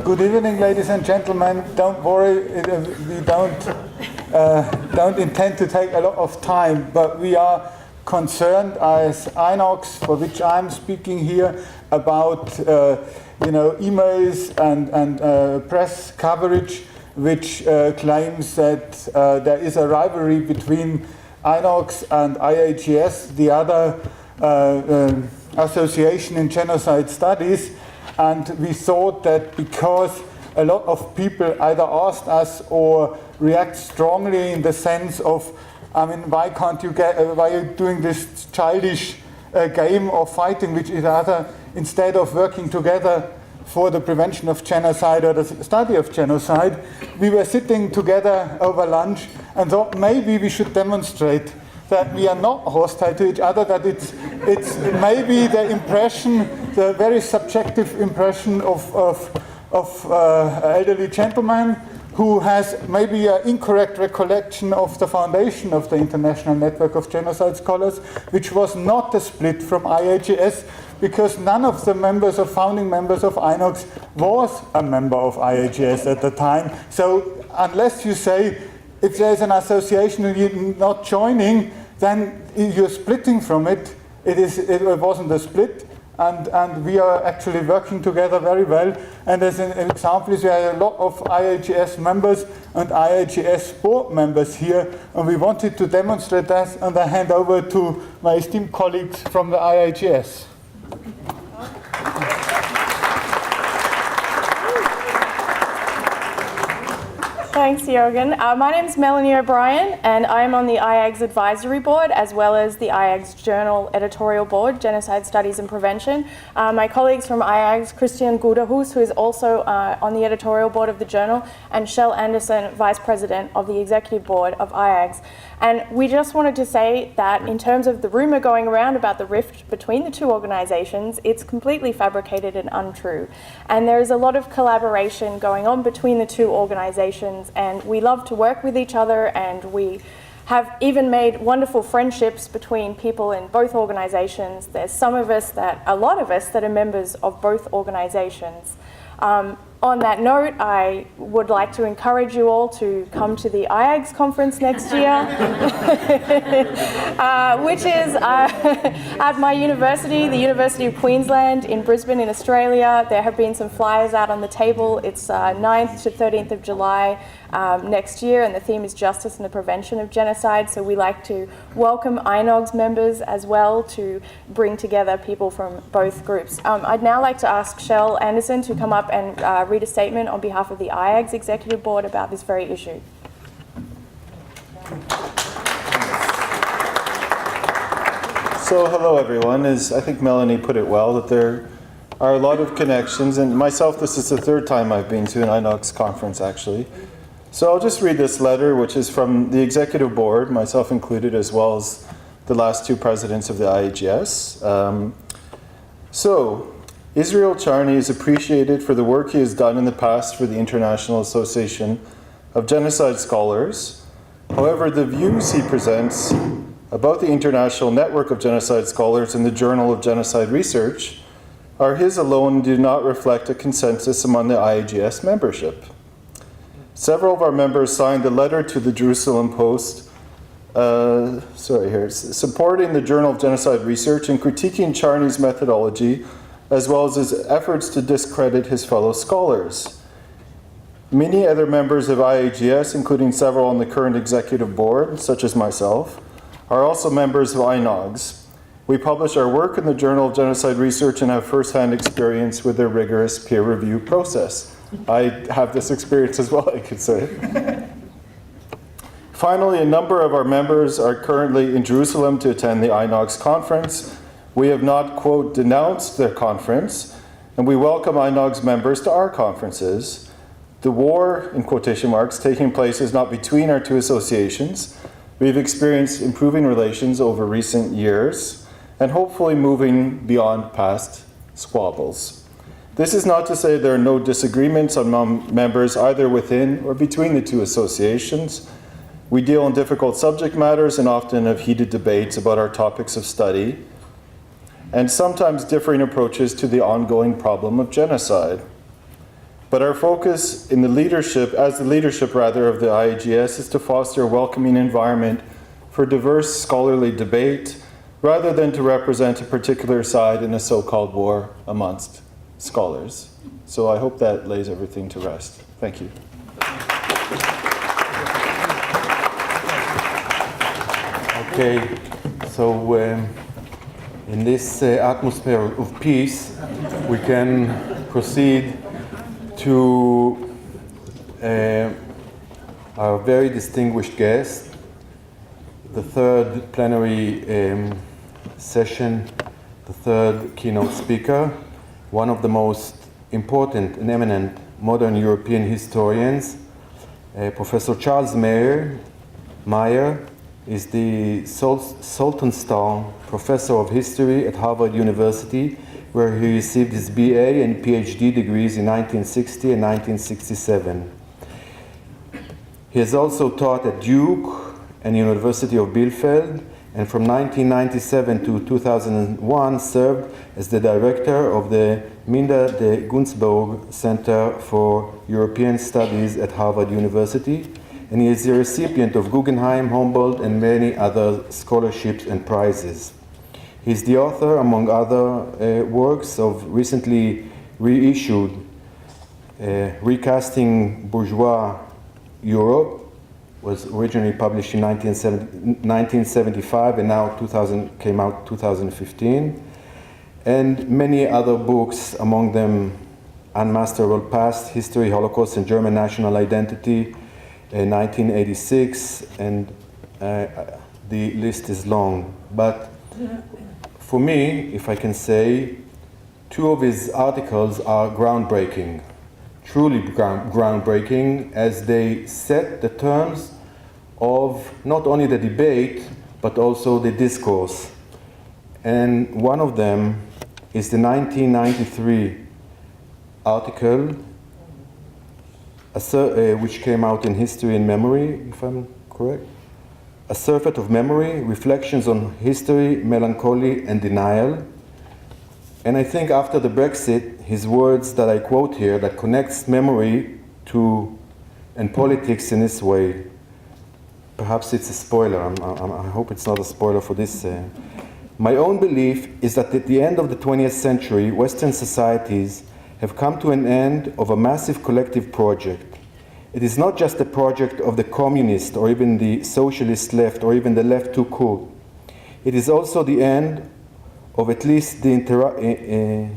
Good evening, ladies and gentlemen. Don't worry, we don't intend to take a lot of time, but we are concerned as INOX, for which I'm speaking here, about emails and press coverage which claims that there is a rivalry between INOX and IAGS, the other association in genocide studies. And we thought that because a lot of people either asked us or react strongly in the sense of, why are you doing this childish game of fighting which is other, instead of working together for the prevention of genocide or the study of genocide. We were sitting together over lunch and thought maybe we should demonstrate that we are not hostile to each other, that it's maybe the impression, the very subjective impression of elderly gentleman who has maybe an incorrect recollection of the foundation of the International Network of Genocide Scholars, which was not a split from IAGS, because none of the founding members of INOX was a member of IAGS at the time. So unless you say, if there's an association and you're not joining, then you're splitting from it. It wasn't a split, and we are actually working together very well. And as an example, is we have a lot of IAGS members and IAGS board members here, and we wanted to demonstrate that, and I hand over to my esteemed colleagues from the IAGS. Thanks, Jürgen. My name is Melanie O'Brien, and I'm on the IAGS Advisory Board, as well as the IAGS Journal Editorial Board, Genocide Studies and Prevention. My colleagues from IAGS, Christian Guderhus, who is also on the editorial board of the journal, and Shell Anderson, Vice President of the Executive Board of IAGS. And we just wanted to say that in terms of the rumor going around about the rift between the two organizations, it's completely fabricated and untrue. And there is a lot of collaboration going on between the two organizations, and we love to work with each other, and we have even made wonderful friendships between people in both organizations. There's a lot of us that are members of both organizations. On that note, I would like to encourage you all to come to the IAGS conference next year, which is at my university, the University of Queensland in Brisbane in Australia. There have been some flyers out on the table. It's 9th to 13th of July next year, and the theme is justice and the prevention of genocide. So we like to welcome INOGS members as well to bring together people from both groups. I'd now like to ask Shell Anderson to come up and read a statement on behalf of the IAGS Executive Board about this very issue. So hello everyone. As I think Melanie put it well, that there are a lot of connections, and myself, this is the third time I've been to an INOX conference actually. So I'll just read this letter, which is from the Executive Board, myself included, as well as the last two presidents of the IAGS. Israel Charney is appreciated for the work he has done in the past for the International Association of Genocide Scholars. However, the views he presents about the International Network of Genocide Scholars in the Journal of Genocide Research are his alone and do not reflect a consensus among the IAGS membership. Several of our members signed a letter to the Jerusalem Post supporting the Journal of Genocide Research and critiquing Charney's methodology, as well as his efforts to discredit his fellow scholars. Many other members of IAGS, including several on the current executive board, such as myself, are also members of INOGS. We publish our work in the Journal of Genocide Research and have first-hand experience with their rigorous peer review process. I have this experience as well, I could say. Finally, a number of our members are currently in Jerusalem to attend the INOGS conference. We have not, quote, denounced their conference, and we welcome INOGS members to our conferences. The war, in quotation marks, taking place is not between our two associations. We've experienced improving relations over recent years, and hopefully moving beyond past squabbles. This is not to say there are no disagreements among members either within or between the two associations. We deal in difficult subject matters and often have heated debates about our topics of study, and sometimes differing approaches to the ongoing problem of genocide. But our focus in the leadership, as the leadership rather, of the IAGS is to foster a welcoming environment for diverse scholarly debate, rather than to represent a particular side in a so-called war amongst scholars. So I hope that lays everything to rest. Thank you. Okay, so in this atmosphere of peace, we can proceed to our very distinguished guest, the third plenary session, the third keynote speaker, one of the most important and eminent modern European historians, Professor Charles Meyer is the Saltonstone Professor of History at Harvard University, where he received his BA and PhD degrees in 1960 and 1967. He has also taught at Duke and University of Bielefeld, and from 1997 to 2001 served as the director of the Minda de Gunzburg Center for European Studies at Harvard University, and he is the recipient of Guggenheim, Humboldt, and many other scholarships and prizes. He is the author, among other works, of recently reissued Recasting Bourgeois Europe, was originally published in 1975 and now came out 2015, and many other books, among them Unmasterable Past, History, Holocaust, and German National Identity, 1986, and the list is long. But for me, if I can say, two of his articles are groundbreaking, truly groundbreaking, as they set the terms of not only the debate, but also the discourse. And one of them is the 1993 article, which came out in History and Memory, if I'm correct. A Surfeit of Memory, Reflections on History, Melancholy, and Denial. And I think after the Brexit, his words that I quote here, that connects memory to and politics in this way, perhaps it's a spoiler, I hope it's not a spoiler for this. My own belief is that at the end of the 20th century, Western societies have come to an end of a massive collective project. It is not just a project of the communist or even the socialist left or even the left tout court. It is also the end of at least the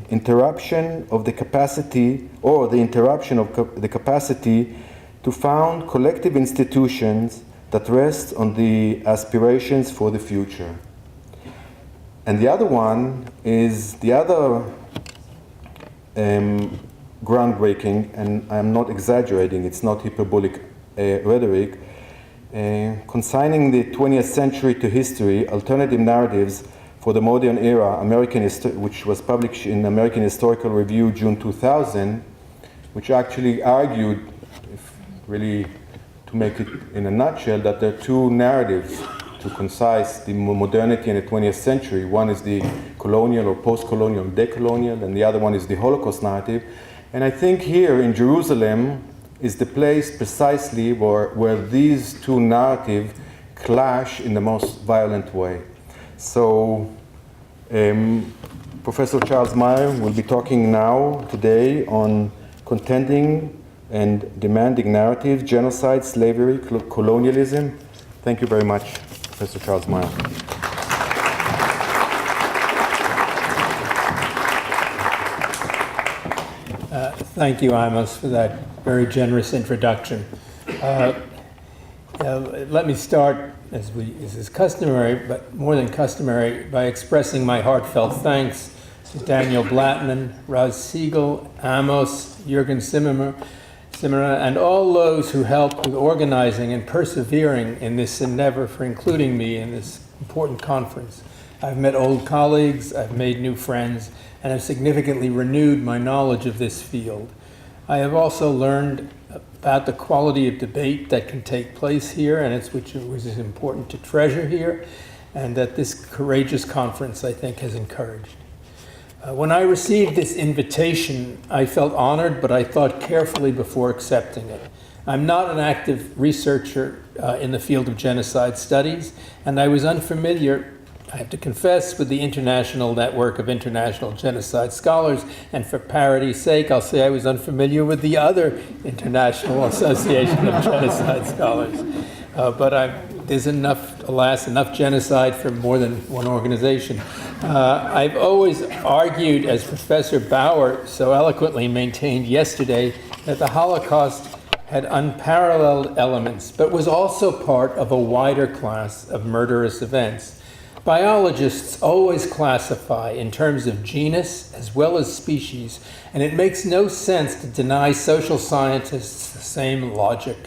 interruption of the capacity, or the interruption of the capacity to found collective institutions that rest on the aspirations for the future. And the other one is the other groundbreaking, and I'm not exaggerating, it's not hyperbolic rhetoric, consigning the 20th century to history, alternative narratives for the modern era, which was published in American Historical Review, June 2000, which actually argued, really to make it in a nutshell, that there are two narratives to concise the modernity in the 20th century. One is the colonial or post-colonial, decolonial, and the other one is the Holocaust narrative. And I think here in Jerusalem is the place precisely where these two narratives clash in the most violent way. So Professor Charles Meyer will be talking now, today, on contending and demanding narratives, genocide, slavery, colonialism. Thank you very much, Professor Charles Meyer. Thank you, Amos, for that very generous introduction. Let me start, as is customary, but more than customary, by expressing my heartfelt thanks to Daniel Blattman, Raz Siegel, Amos, Jürgen Zimmermann, and all those who helped with organizing and persevering in this endeavor for including me in this important conference. I've met old colleagues, I've made new friends, and have significantly renewed my knowledge of this field. I have also learned about the quality of debate that can take place here, and which is important to treasure here, and that this courageous conference, I think, has encouraged. When I received this invitation, I felt honored, but I thought carefully before accepting it. I'm not an active researcher in the field of genocide studies, and I was unfamiliar, I have to confess, with the international network of international genocide scholars, and for parity's sake, I'll say I was unfamiliar with the other International Association of Genocide Scholars. There's enough, alas, enough genocide for more than one organization. I've always argued, as Professor Bauer so eloquently maintained yesterday, that the Holocaust had unparalleled elements, but was also part of a wider class of murderous events. Biologists always classify in terms of genus as well as species, and it makes no sense to deny social scientists the same logic.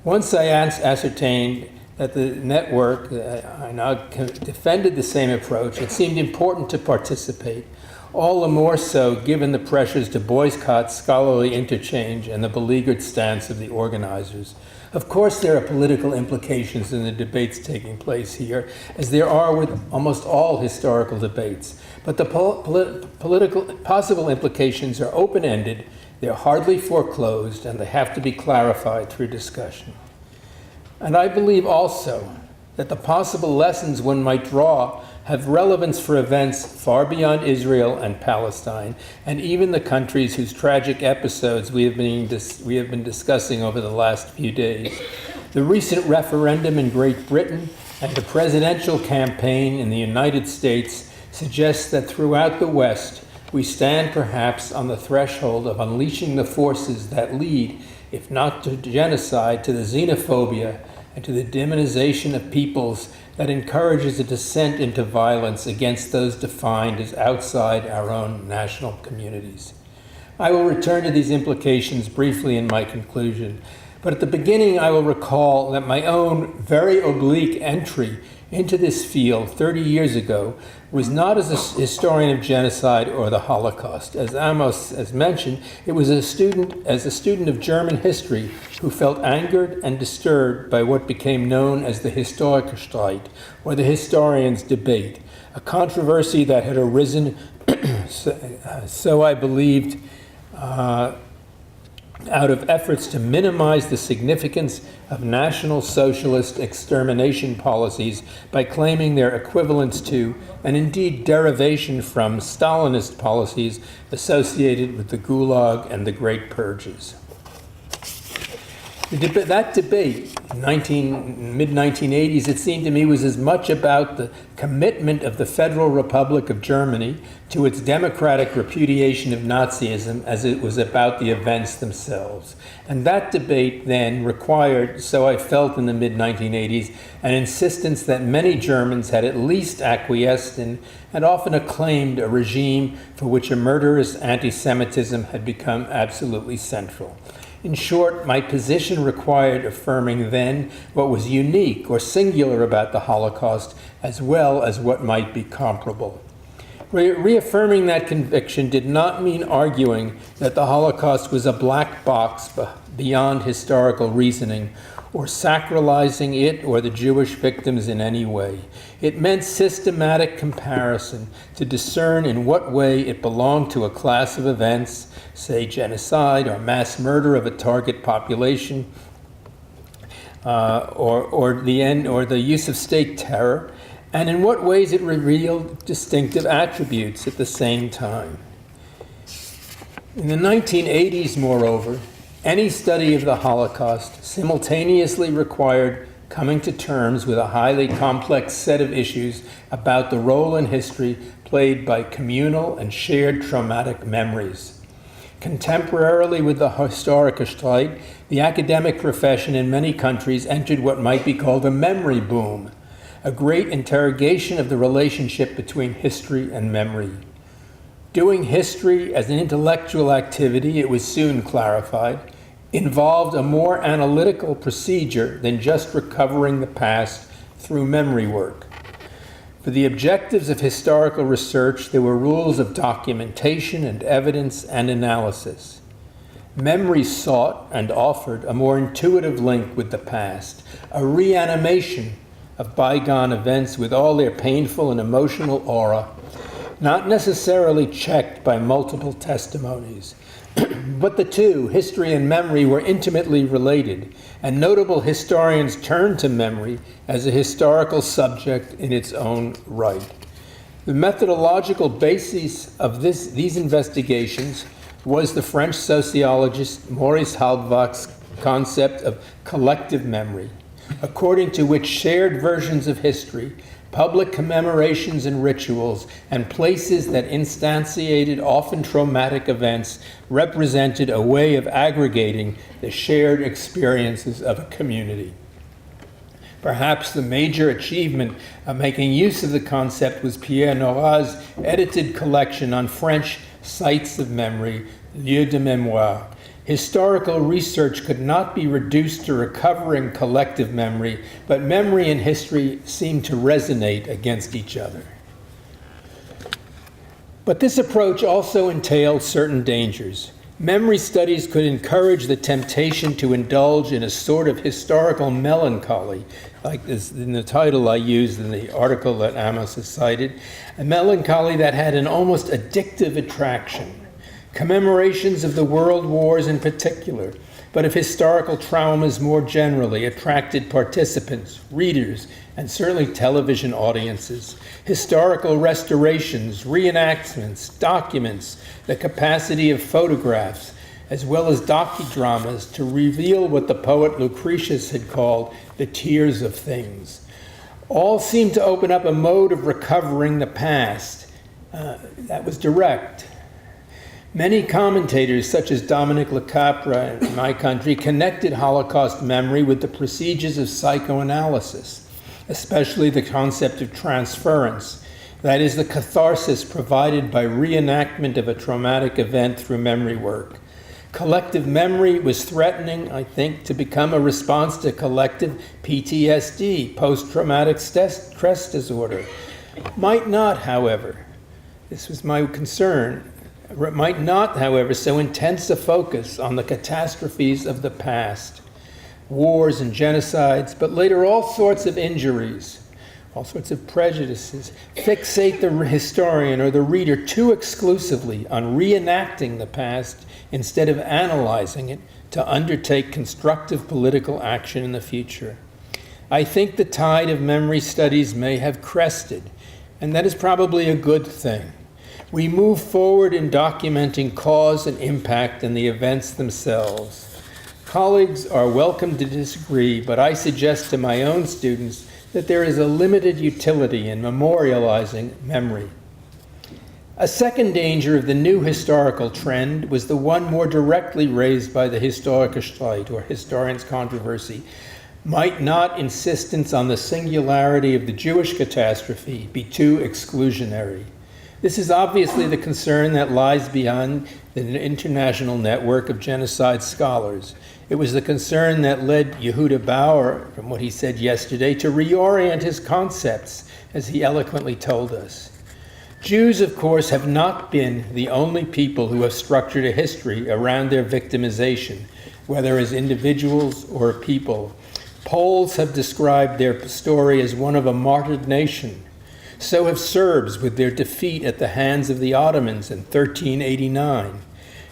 Once I ascertained that the network, I now defended the same approach, it seemed important to participate, all the more so given the pressures to boycott scholarly interchange and the beleaguered stance of the organizers. Of course, there are political implications in the debates taking place here, as there are with almost all historical debates. But the possible implications are open-ended, they're hardly foreclosed, and they have to be clarified through discussion. And I believe also that the possible lessons one might draw have relevance for events far beyond Israel and Palestine, and even the countries whose tragic episodes we have been discussing over the last few days. The recent referendum in Great Britain and the presidential campaign in the United States suggests that throughout the West, we stand perhaps on the threshold of unleashing the forces that lead, if not to genocide, to the xenophobia and to the demonization of peoples that encourages a descent into violence against those defined as outside our own national communities. I will return to these implications briefly in my conclusion, but at the beginning I will recall that my own very oblique entry into this field 30 years ago was not as a historian of genocide or the Holocaust. As Amos has mentioned, it was as a student of German history who felt angered and disturbed by what became known as the Historikerstreit, or the historians' debate, a controversy that had arisen, so I believed, out of efforts to minimize the significance of National Socialist extermination policies by claiming their equivalence to, and indeed derivation from, Stalinist policies associated with the Gulag and the Great Purges. That debate, mid-1980s, it seemed to me, was as much about the commitment of the Federal Republic of Germany to its democratic repudiation of Nazism as it was about the events themselves. And that debate then required, so I felt in the mid-1980s, an insistence that many Germans had at least acquiesced in and often acclaimed a regime for which a murderous anti-Semitism had become absolutely central. In short, my position required affirming then what was unique or singular about the Holocaust, as well as what might be comparable. Reaffirming that conviction did not mean arguing that the Holocaust was a black box beyond historical reasoning, or sacralizing it or the Jewish victims in any way. It meant systematic comparison to discern in what way it belonged to a class of events, say genocide or mass murder of a target population, or the use of state terror, and in what ways it revealed distinctive attributes at the same time. In the 1980s, moreover, any study of the Holocaust simultaneously required coming to terms with a highly complex set of issues about the role in history played by communal and shared traumatic memories. Contemporarily with the Historikerstreit, the academic profession in many countries entered what might be called a memory boom, a great interrogation of the relationship between history and memory. Doing history as an intellectual activity, it was soon clarified, involved a more analytical procedure than just recovering the past through memory work. For the objectives of historical research, there were rules of documentation and evidence and analysis. Memory sought and offered a more intuitive link with the past, a reanimation of bygone events with all their painful and emotional aura, not necessarily checked by multiple testimonies. But the two, history and memory, were intimately related, and notable historians turned to memory as a historical subject in its own right. The methodological basis of these investigations was the French sociologist Maurice Halbwach's concept of collective memory, according to which shared versions of history, public commemorations and rituals, and places that instantiated often traumatic events represented a way of aggregating the shared experiences of a community. Perhaps the major achievement of making use of the concept was Pierre Norat's edited collection on French sites of memory, Lieux de Mémoire. Historical research could not be reduced to recovering collective memory, but memory and history seem to resonate against each other. But this approach also entailed certain dangers. Memory studies could encourage the temptation to indulge in a sort of historical melancholy, like this in the title I used in the article that Amos has cited, a melancholy that had an almost addictive attraction. Commemorations of the world wars in particular, but of historical traumas more generally, attracted participants, readers, and certainly television audiences. Historical restorations, reenactments, documents, the capacity of photographs, as well as docudramas to reveal what the poet Lucretius had called the tears of things. All seem to open up a mode of recovering the past that was direct. Many commentators, such as Dominic Lecapra in my country, connected Holocaust memory with the procedures of psychoanalysis, especially the concept of transference, that is, the catharsis provided by reenactment of a traumatic event through memory work. Collective memory was threatening, I think, to become a response to collective PTSD, post-traumatic stress disorder. Might not, however, this was my concern, might not, however, so intense a focus on the catastrophes of the past, wars and genocides, but later all sorts of injuries, all sorts of prejudices, fixate the historian or the reader too exclusively on reenacting the past instead of analyzing it to undertake constructive political action in the future. I think the tide of memory studies may have crested, and that is probably a good thing. We move forward in documenting cause and impact in the events themselves. Colleagues are welcome to disagree, but I suggest to my own students that there is a limited utility in memorializing memory. A second danger of the new historical trend was the one more directly raised by the Historikerstreit, or historians' controversy. Might not insistence on the singularity of the Jewish catastrophe be too exclusionary? This is obviously the concern that lies beyond the international network of genocide scholars. It was the concern that led Yehuda Bauer, from what he said yesterday, to reorient his concepts, as he eloquently told us. Jews, of course, have not been the only people who have structured a history around their victimization, whether as individuals or a people. Poles have described their story as one of a martyred nation. So have Serbs with their defeat at the hands of the Ottomans in 1389.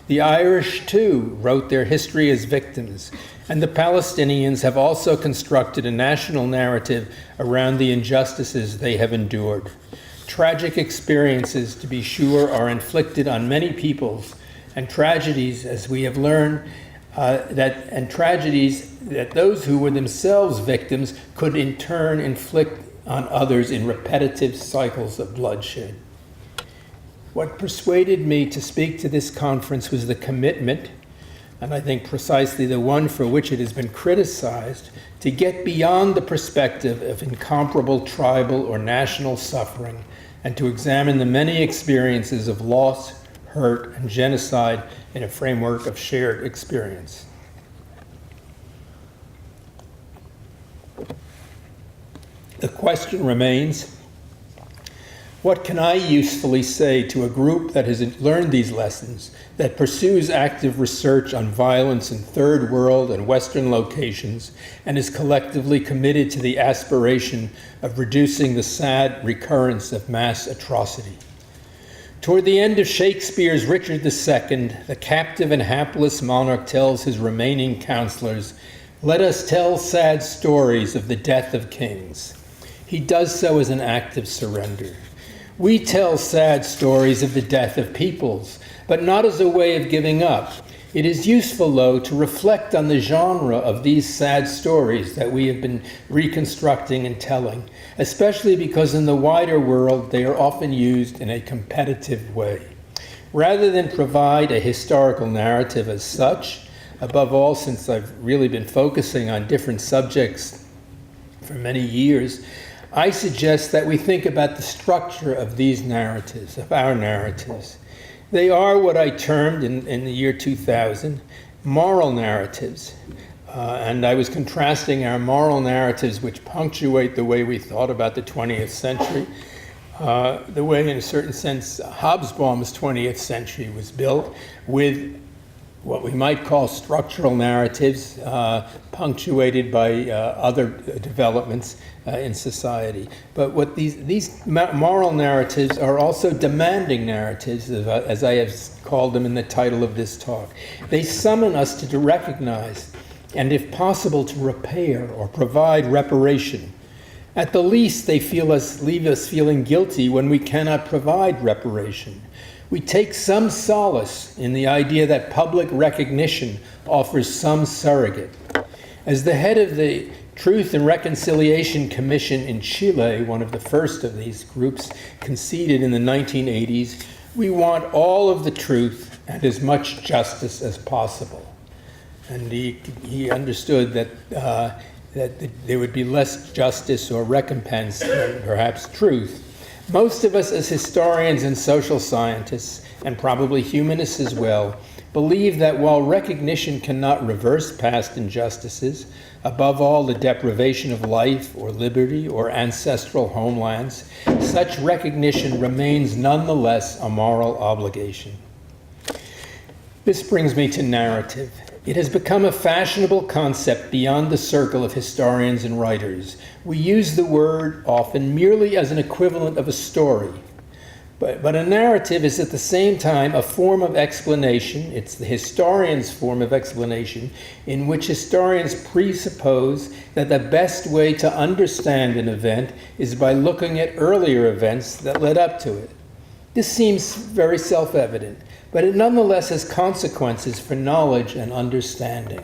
The Irish, too, wrote their history as victims, and the Palestinians have also constructed a national narrative around the injustices they have endured. Tragic experiences, to be sure, are inflicted on many peoples, and tragedies, as we have learned, tragedies that those who were themselves victims could in turn inflict on others in repetitive cycles of bloodshed. What persuaded me to speak to this conference was the commitment, and I think precisely the one for which it has been criticized, to get beyond the perspective of incomparable tribal or national suffering and to examine the many experiences of loss, hurt, and genocide in a framework of shared experience. The question remains, what can I usefully say to a group that has learned these lessons, that pursues active research on violence in third world and Western locations, and is collectively committed to the aspiration of reducing the sad recurrence of mass atrocity? Toward the end of Shakespeare's Richard II, the captive and hapless monarch tells his remaining counselors, "Let us tell sad stories of the death of kings." He does so as an act of surrender. We tell sad stories of the death of peoples, but not as a way of giving up. It is useful, though, to reflect on the genre of these sad stories that we have been reconstructing and telling, especially because in the wider world they are often used in a competitive way. Rather than provide a historical narrative as such, above all since I've really been focusing on different subjects for many years, I suggest that we think about the structure of these narratives, of our narratives. They are what I termed in the year 2000 moral narratives. And I was contrasting our moral narratives, which punctuate the way we thought about the 20th century, the way, in a certain sense, Hobsbawm's 20th century was built, with what we might call structural narratives, punctuated by other developments in society. But what these moral narratives are also demanding narratives, as I have called them in the title of this talk. They summon us to recognize, and if possible, to repair or provide reparation. At the least, they leave us feeling guilty when we cannot provide reparation. We take some solace in the idea that public recognition offers some surrogate. As the head of the Truth and Reconciliation Commission in Chile, one of the first of these groups, conceded in the 1980s, we want all of the truth and as much justice as possible. And he understood that there would be less justice or recompense than perhaps truth. Most of us as historians and social scientists, and probably humanists as well, believe that while recognition cannot reverse past injustices, above all the deprivation of life or liberty or ancestral homelands, such recognition remains nonetheless a moral obligation. This brings me to narrative. It has become a fashionable concept beyond the circle of historians and writers. We use the word often merely as an equivalent of a story. But a narrative is at the same time a form of explanation. It's the historian's form of explanation in which historians presuppose that the best way to understand an event is by looking at earlier events that led up to it. This seems very self-evident, but it nonetheless has consequences for knowledge and understanding.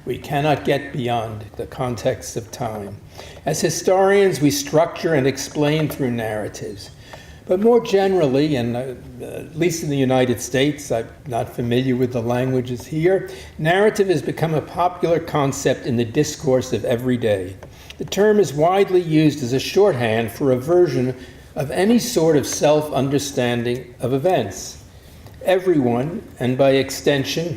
We cannot get beyond the context of time. As historians, we structure and explain through narratives. But more generally, and at least in the United States, I'm not familiar with the languages here, narrative has become a popular concept in the discourse of every day. The term is widely used as a shorthand for a version of any sort of self-understanding of events. Everyone, and by extension,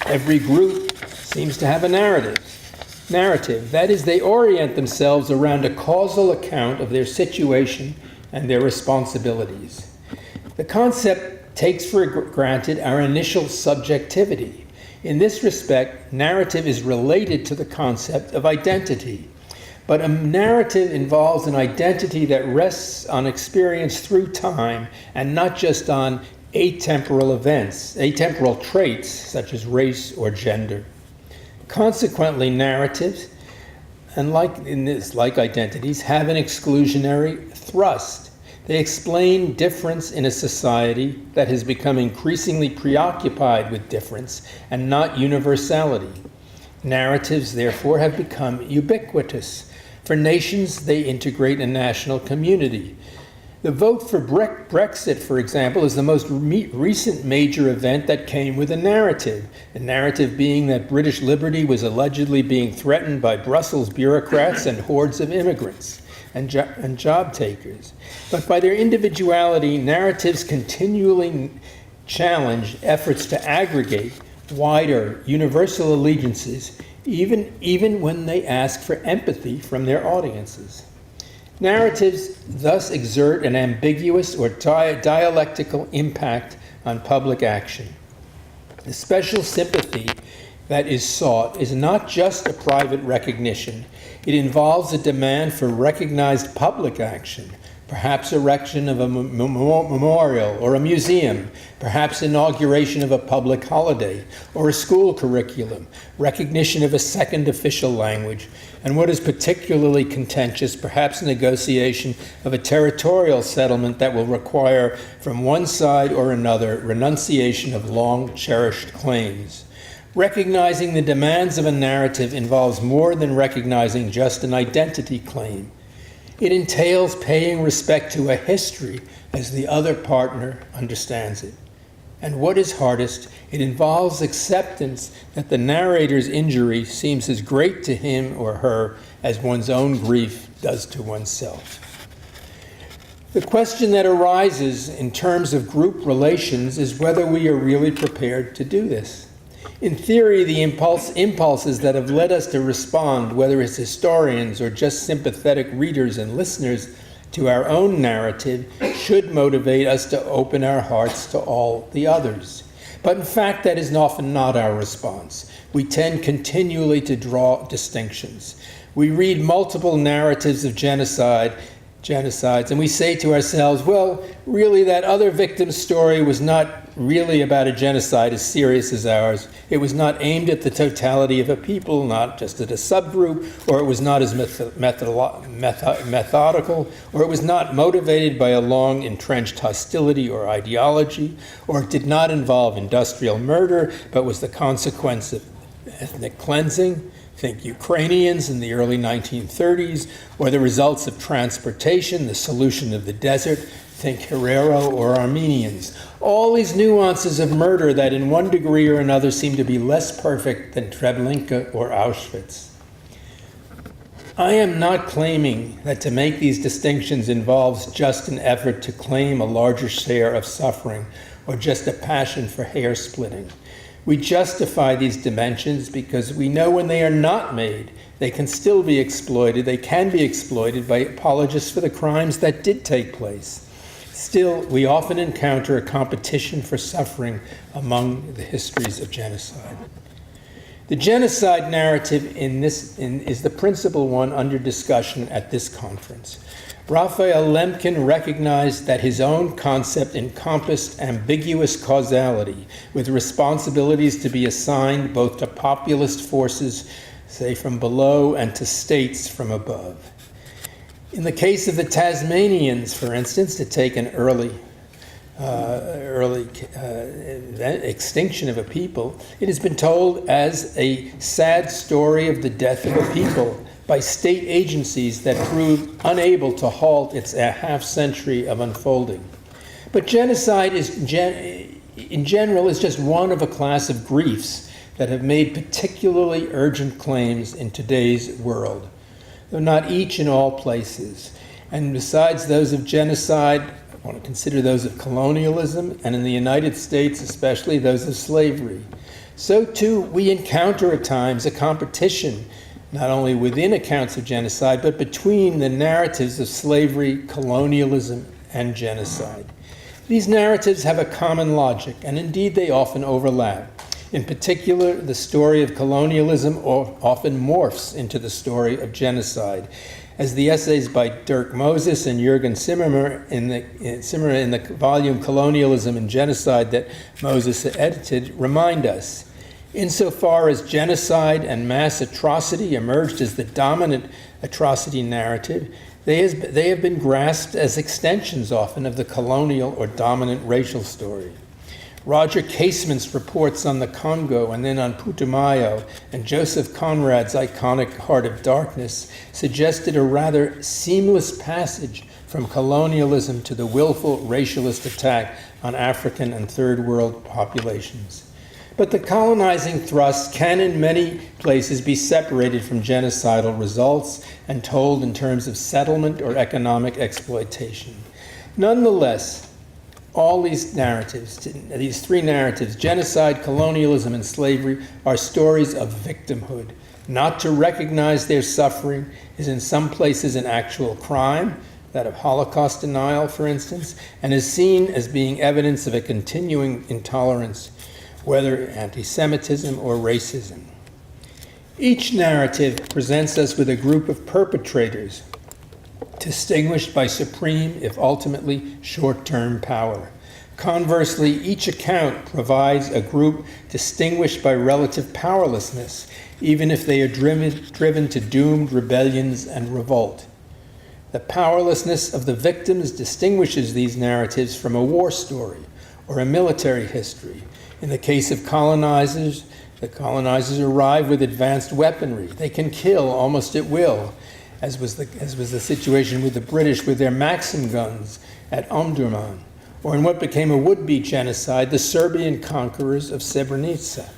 every group, seems to have a narrative. That is, they orient themselves around a causal account of their situation and their responsibilities. The concept takes for granted our initial subjectivity. In this respect, narrative is related to the concept of identity. But a narrative involves an identity that rests on experience through time and not just on atemporal events, atemporal traits such as race or gender. Consequently, narratives, and like identities, have an exclusionary thrust. They explain difference in a society that has become increasingly preoccupied with difference and not universality. Narratives, therefore, have become ubiquitous. For nations, they integrate a national community. The vote for Brexit, for example, is the most recent major event that came with a narrative being that British liberty was allegedly being threatened by Brussels bureaucrats and hordes of immigrants and job takers. But by their individuality, narratives continually challenge efforts to aggregate wider, universal allegiances, even when they ask for empathy from their audiences. Narratives thus exert an ambiguous or dialectical impact on public action. The special sympathy that is sought is not just a private recognition. It involves a demand for recognized public action, perhaps erection of a memorial or a museum, perhaps inauguration of a public holiday or a school curriculum, recognition of a second official language, and what is particularly contentious, perhaps negotiation of a territorial settlement that will require, from one side or another, renunciation of long-cherished claims. Recognizing the demands of a narrative involves more than recognizing just an identity claim. It entails paying respect to a history as the other partner understands it. And what is hardest, it involves acceptance that the narrator's injury seems as great to him or her as one's own grief does to oneself. The question that arises in terms of group relations is whether we are really prepared to do this. In theory, the impulses that have led us to respond, whether as historians or just sympathetic readers and listeners to our own narrative, should motivate us to open our hearts to all the others. But in fact, that is often not our response. We tend continually to draw distinctions. We read multiple narratives of genocides, and we say to ourselves, well, really that other victim's story was not really about a genocide as serious as ours. It was not aimed at the totality of a people, not just at a subgroup, or it was not as methodical, or it was not motivated by a long entrenched hostility or ideology, or it did not involve industrial murder, but was the consequence of ethnic cleansing. Think Ukrainians in the early 1930s, or the results of transportation, the solution of the desert. Think Herero or Armenians. All these nuances of murder that in one degree or another seem to be less perfect than Treblinka or Auschwitz. I am not claiming that to make these distinctions involves just an effort to claim a larger share of suffering or just a passion for hair splitting. We justify these dimensions because we know when they are not made, they can still be exploited. They can be exploited by apologists for the crimes that did take place. Still, we often encounter a competition for suffering among the histories of genocide. The genocide narrative is the principal one under discussion at this conference. Raphael Lemkin recognized that his own concept encompassed ambiguous causality, with responsibilities to be assigned both to populist forces, say from below, and to states from above. In the case of the Tasmanians, for instance, to take an early extinction of a people, it has been told as a sad story of the death of a people by state agencies that proved unable to halt its half-century of unfolding. But genocide in general is just one of a class of griefs that have made particularly urgent claims in today's world, though not each in all places. And besides those of genocide, I want to consider those of colonialism, and in the United States especially those of slavery. So too, we encounter at times a competition, not only within accounts of genocide, but between the narratives of slavery, colonialism, and genocide. These narratives have a common logic, and indeed they often overlap. In particular, the story of colonialism often morphs into the story of genocide, as the essays by Dirk Moses and Jürgen Zimmermann in the volume Colonialism and Genocide that Moses edited remind us. Insofar as genocide and mass atrocity emerged as the dominant atrocity narrative, they have been grasped as extensions often of the colonial or dominant racial story. Roger Casement's reports on the Congo and then on Putumayo, and Joseph Conrad's iconic Heart of Darkness suggested a rather seamless passage from colonialism to the willful racialist attack on African and Third World populations. But the colonizing thrust can in many places be separated from genocidal results and told in terms of settlement or economic exploitation. Nonetheless, all these narratives, these three narratives, genocide, colonialism, and slavery, are stories of victimhood. Not to recognize their suffering is in some places an actual crime, that of Holocaust denial, for instance, and is seen as being evidence of a continuing intolerance, whether anti-Semitism or racism. Each narrative presents us with a group of perpetrators distinguished by supreme, if ultimately short-term power. Conversely, each account provides a group distinguished by relative powerlessness, even if they are driven to doomed rebellions and revolt. The powerlessness of the victims distinguishes these narratives from a war story or a military history. In the case of colonizers, the colonizers arrive with advanced weaponry. They can kill almost at will, as was the situation with the British with their Maxim guns at Omdurman, or in what became a would-be genocide, the Serbian conquerors of Srebrenica.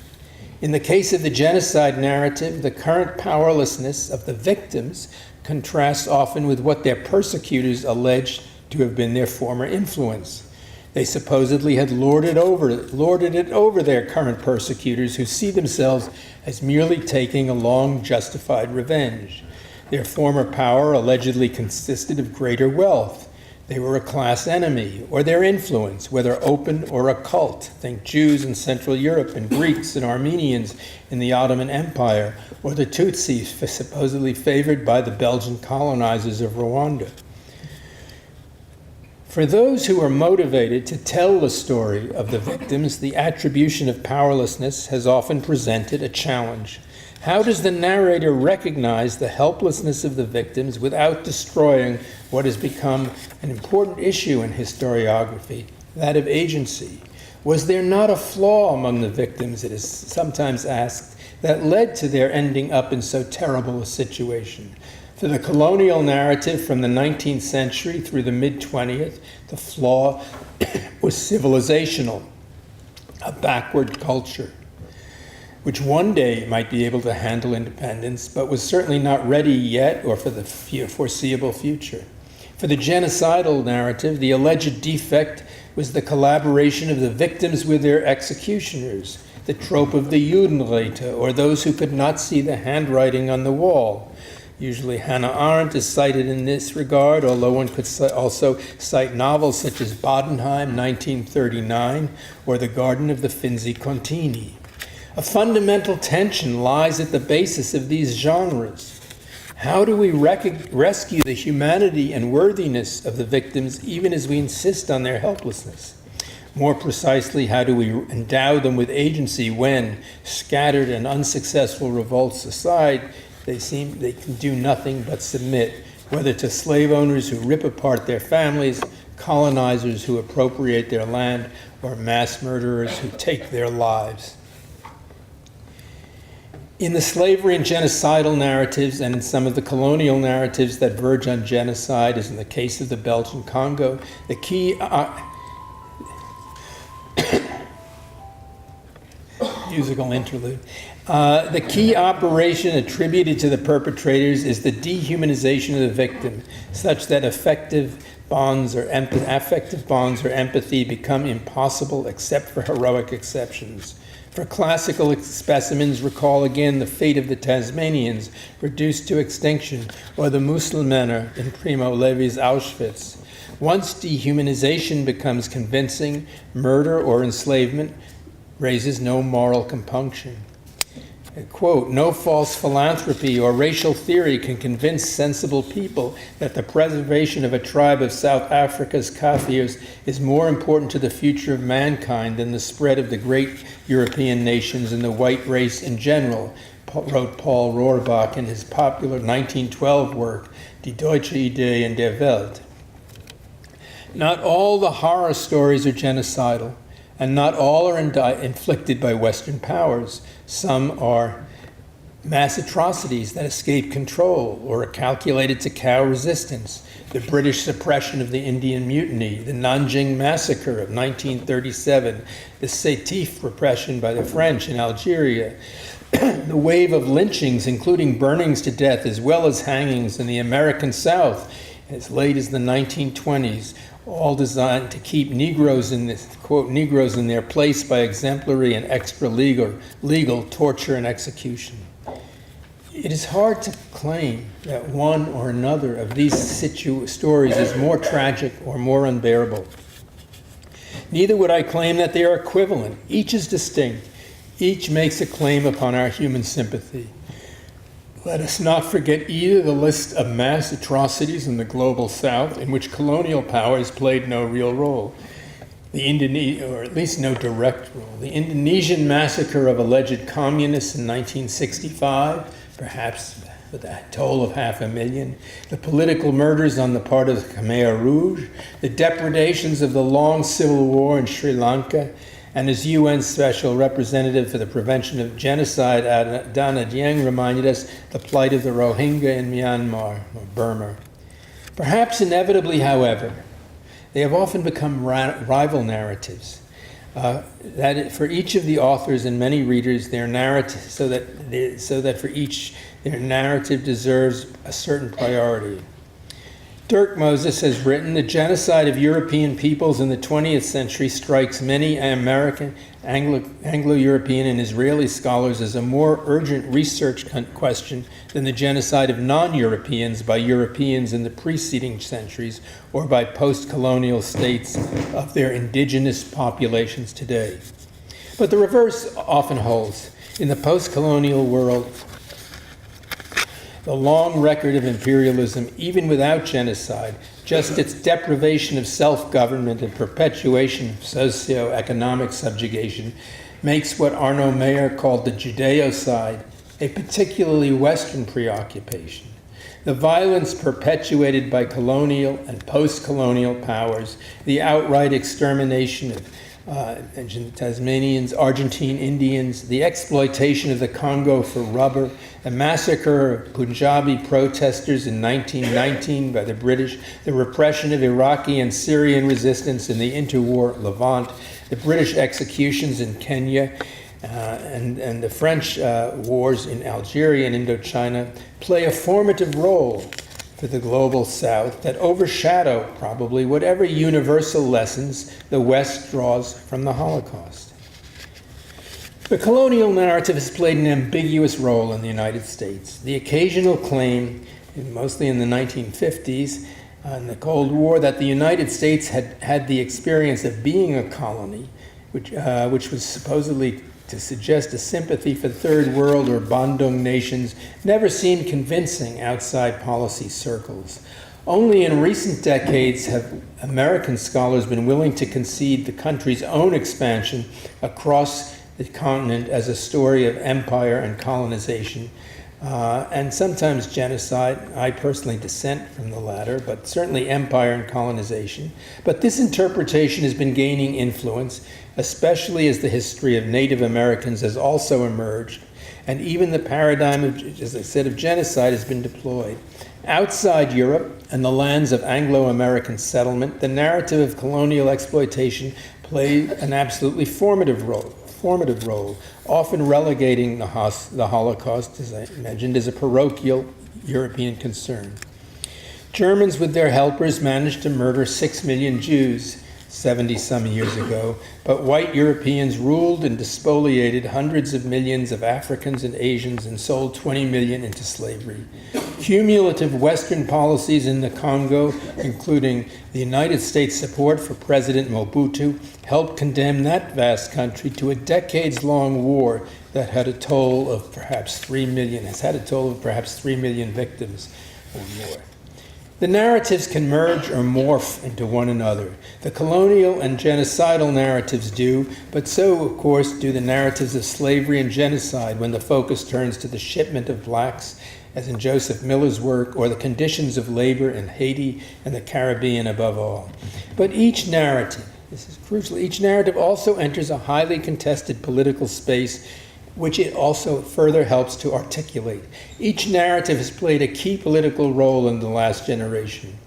In the case of the genocide narrative, the current powerlessness of the victims contrasts often with what their persecutors alleged to have been their former influence. They supposedly had lorded it over their current persecutors, who see themselves as merely taking a long justified revenge. Their former power allegedly consisted of greater wealth. They were a class enemy, or their influence, whether open or occult, think Jews in Central Europe and Greeks and Armenians in the Ottoman Empire, or the Tutsis supposedly favored by the Belgian colonizers of Rwanda. For those who are motivated to tell the story of the victims, the attribution of powerlessness has often presented a challenge. How does the narrator recognize the helplessness of the victims without destroying what has become an important issue in historiography, that of agency? Was there not a flaw among the victims, it is sometimes asked, that led to their ending up in so terrible a situation? For the colonial narrative from the 19th century through the mid-20th, the flaw was civilizational, a backward culture, which one day might be able to handle independence, but was certainly not ready yet or for the foreseeable future. For the genocidal narrative, the alleged defect was the collaboration of the victims with their executioners, the trope of the Judenräte, or those who could not see the handwriting on the wall. Usually Hannah Arendt is cited in this regard, although one could also cite novels such as Bodenheim, 1939, or The Garden of the Finzi Contini. A fundamental tension lies at the basis of these genres. How do we rescue the humanity and worthiness of the victims even as we insist on their helplessness? More precisely, how do we endow them with agency when, scattered and unsuccessful revolts aside, they can do nothing but submit, whether to slave owners who rip apart their families, colonizers who appropriate their land, or mass murderers who take their lives? In the slavery and genocidal narratives, and in some of the colonial narratives that verge on genocide, as in the case of the Belgian Congo, the key musical interlude. The key operation attributed to the perpetrators is the dehumanization of the victim, such that affective bonds or empathy become impossible except for heroic exceptions. For classical specimens, recall again the fate of the Tasmanians, reduced to extinction, or the Musselmänner in Primo Levi's Auschwitz. Once dehumanization becomes convincing, murder or enslavement raises no moral compunction. Quote, no false philanthropy or racial theory can convince sensible people that the preservation of a tribe of South Africa's Kafirs is more important to the future of mankind than the spread of the great European nations and the white race in general, wrote Paul Rohrbach in his popular 1912 work, Die Deutsche Idee in der Welt. Not all the horror stories are genocidal, and not all are inflicted by Western powers. Some are mass atrocities that escape control or are calculated to cow resistance. The British suppression of the Indian Mutiny, the Nanjing Massacre of 1937, the Sétif repression by the French in Algeria, the wave of lynchings, including burnings to death, as well as hangings in the American South as late as the 1920s, all designed to keep Negroes in this, quote, Negroes in their place by exemplary and extra-legal torture and execution. It is hard to claim that one or another of these stories is more tragic or more unbearable. Neither would I claim that they are equivalent. Each is distinct. Each makes a claim upon our human sympathy. Let us not forget either the list of mass atrocities in the global south in which colonial powers played no real role, or at least no direct role. The Indonesian massacre of alleged communists in 1965, perhaps with a toll of 500,000, the political murders on the part of the Khmer Rouge, the depredations of the long civil war in Sri Lanka, and as UN Special Representative for the Prevention of Genocide, Dana Dieng, reminded us the plight of the Rohingya in Myanmar, or Burma. Perhaps inevitably, however, they have often become rival narratives. That for each of the authors and many readers, their narrative, so that for each their narrative deserves a certain priority. Dirk Moses has written, the genocide of European peoples in the 20th century strikes many American, Anglo-European, and Israeli scholars as a more urgent research question than the genocide of non-Europeans by Europeans in the preceding centuries or by post-colonial states of their indigenous populations today. But the reverse often holds. In the post-colonial world, the long record of imperialism, even without genocide, just its deprivation of self-government and perpetuation of socio-economic subjugation, makes what Arno Mayer called the Judeocide a particularly Western preoccupation. The violence perpetuated by colonial and post-colonial powers, the outright extermination of Tasmanians, Argentine Indians, the exploitation of the Congo for rubber, the massacre of Punjabi protesters in 1919 by the British, the repression of Iraqi and Syrian resistance in the interwar Levant, the British executions in Kenya, and the French wars in Algeria and Indochina play a formative role for the global South that overshadow probably whatever universal lessons the West draws from the Holocaust. The colonial narrative has played an ambiguous role in the United States. The occasional claim, mostly in the 1950s, in the Cold War, that the United States had the experience of being a colony, which was supposedly to suggest a sympathy for third world or Bandung nations, never seemed convincing outside policy circles. Only in recent decades have American scholars been willing to concede the country's own expansion across the continent as a story of empire and colonization, and sometimes genocide. I personally dissent from the latter, but certainly empire and colonization. But this interpretation has been gaining influence, especially as the history of Native Americans has also emerged, and even the paradigm of, as I said, of genocide has been deployed. Outside Europe and the lands of Anglo-American settlement, the narrative of colonial exploitation played an absolutely formative role, often relegating the Holocaust, as I mentioned, as a parochial European concern. Germans with their helpers managed to murder 6 million Jews 70-some years ago, but white Europeans ruled and despoliated hundreds of millions of Africans and Asians and sold 20 million into slavery. Cumulative Western policies in the Congo, including the United States support for President Mobutu, helped condemn that vast country to a decades-long war that had a toll of perhaps 3 million victims or more. The narratives can merge or morph into one another. The colonial and genocidal narratives do, but so, of course, do the narratives of slavery and genocide when the focus turns to the shipment of blacks, as in Joseph Miller's work, or the conditions of labor in Haiti and the Caribbean above all. But each narrative, this is crucial, each narrative also enters a highly contested political space which it also further helps to articulate. Each narrative has played a key political role in the last generation.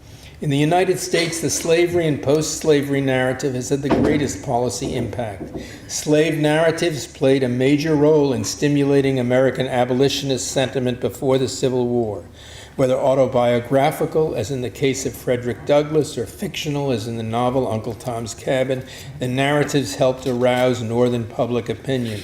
In the United States, the slavery and post-slavery narrative has had the greatest policy impact. Slave narratives played a major role in stimulating American abolitionist sentiment before the Civil War. Whether autobiographical, as in the case of Frederick Douglass, or fictional, as in the novel Uncle Tom's Cabin, the narratives helped arouse Northern public opinion.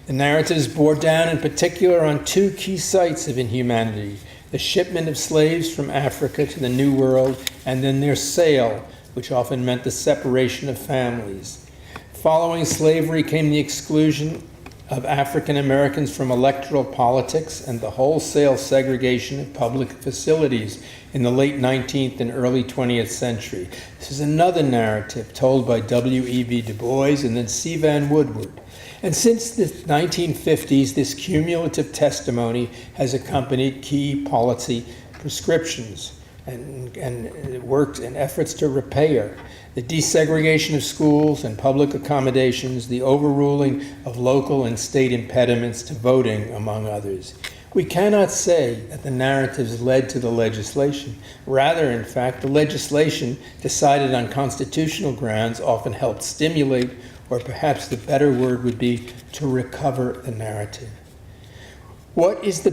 The narratives bore down in particular on two key sites of inhumanity: the shipment of slaves from Africa to the New World, and then their sale, which often meant the separation of families. Following slavery came the exclusion of African Americans from electoral politics and the wholesale segregation of public facilities in the late 19th and early 20th century. This is another narrative told by W.E.B. Du Bois and then C. Vann Woodward. And since the 1950s, this cumulative testimony has accompanied key policy prescriptions and worked in efforts to repair the desegregation of schools and public accommodations, the overruling of local and state impediments to voting, among others. We cannot say that the narratives led to the legislation. Rather, in fact, the legislation decided on constitutional grounds often helped stimulate, or perhaps the better word would be to recover the narrative. What is the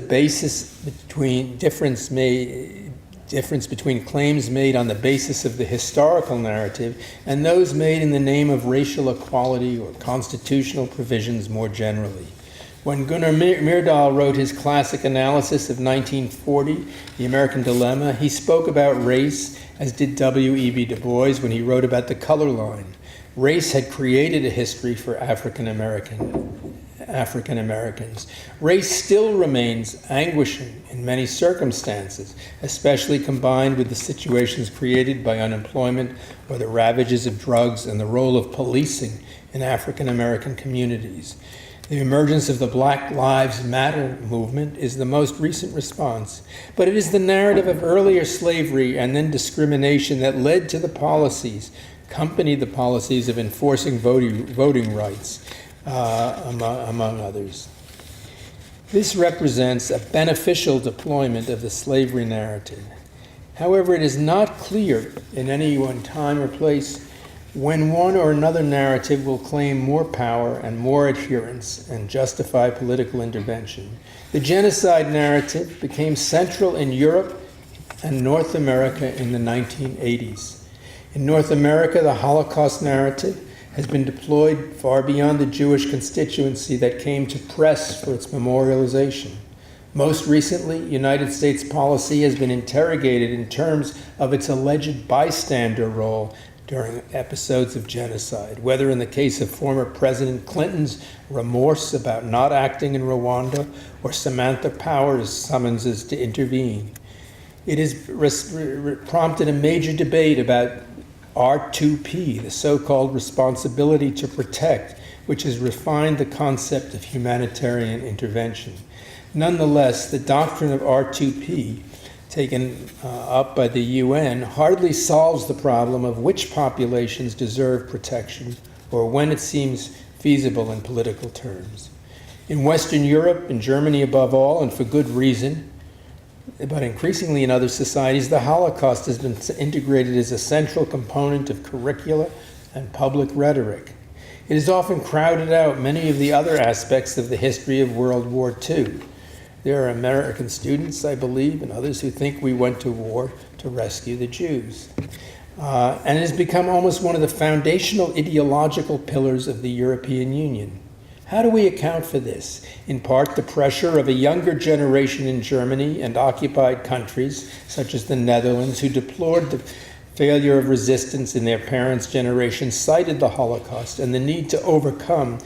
difference between claims made on the basis of the historical narrative and those made in the name of racial equality or constitutional provisions more generally? When Gunnar Myrdal wrote his classic analysis of 1940, The American Dilemma, he spoke about race, as did W.E.B. Du Bois when he wrote about the color line. Race had created a history for African Americans. Race still remains anguishing in many circumstances, especially combined with the situations created by unemployment or the ravages of drugs and the role of policing in African American communities. The emergence of the Black Lives Matter movement is the most recent response, but it is the narrative of earlier slavery and then discrimination that led to the policies, accompanied the policies of enforcing voting rights, among others. This represents a beneficial deployment of the slavery narrative. However, it is not clear in any one time or place when one or another narrative will claim more power and more adherence and justify political intervention. The genocide narrative became central in Europe and North America in the 1980s. In North America, the Holocaust narrative has been deployed far beyond the Jewish constituency that came to press for its memorialization. Most recently, United States policy has been interrogated in terms of its alleged bystander role during episodes of genocide, whether in the case of former President Clinton's remorse about not acting in Rwanda or Samantha Power's summonses to intervene. It has prompted a major debate about R2P, the so-called responsibility to protect, which has refined the concept of humanitarian intervention. Nonetheless, the doctrine of R2P, taken up by the UN, hardly solves the problem of which populations deserve protection or when it seems feasible in political terms. In Western Europe, in Germany above all, and for good reason, but increasingly in other societies, the Holocaust has been integrated as a central component of curricula and public rhetoric. It has often crowded out many of the other aspects of the history of World War II. There are American students, I believe, and others who think we went to war to rescue the Jews. And it has become almost one of the foundational ideological pillars of the European Union. How do we account for this? In part, the pressure of a younger generation in Germany and occupied countries, such as the Netherlands, who deplored the failure of resistance in their parents' generation, cited the Holocaust and the need to overcome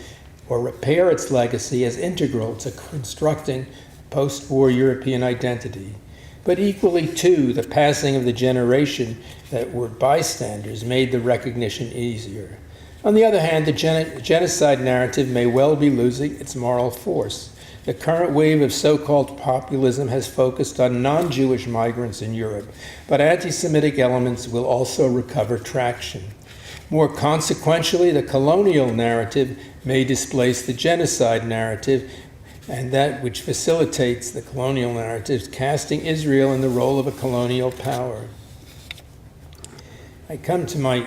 or repair its legacy as integral to constructing post-war European identity. But equally, too, the passing of the generation that were bystanders made the recognition easier. On the other hand, the genocide narrative may well be losing its moral force. The current wave of so-called populism has focused on non-Jewish migrants in Europe, but anti-Semitic elements will also recover traction. More consequentially, the colonial narrative may displace the genocide narrative, and that which facilitates the colonial narratives, casting Israel in the role of a colonial power. I come to my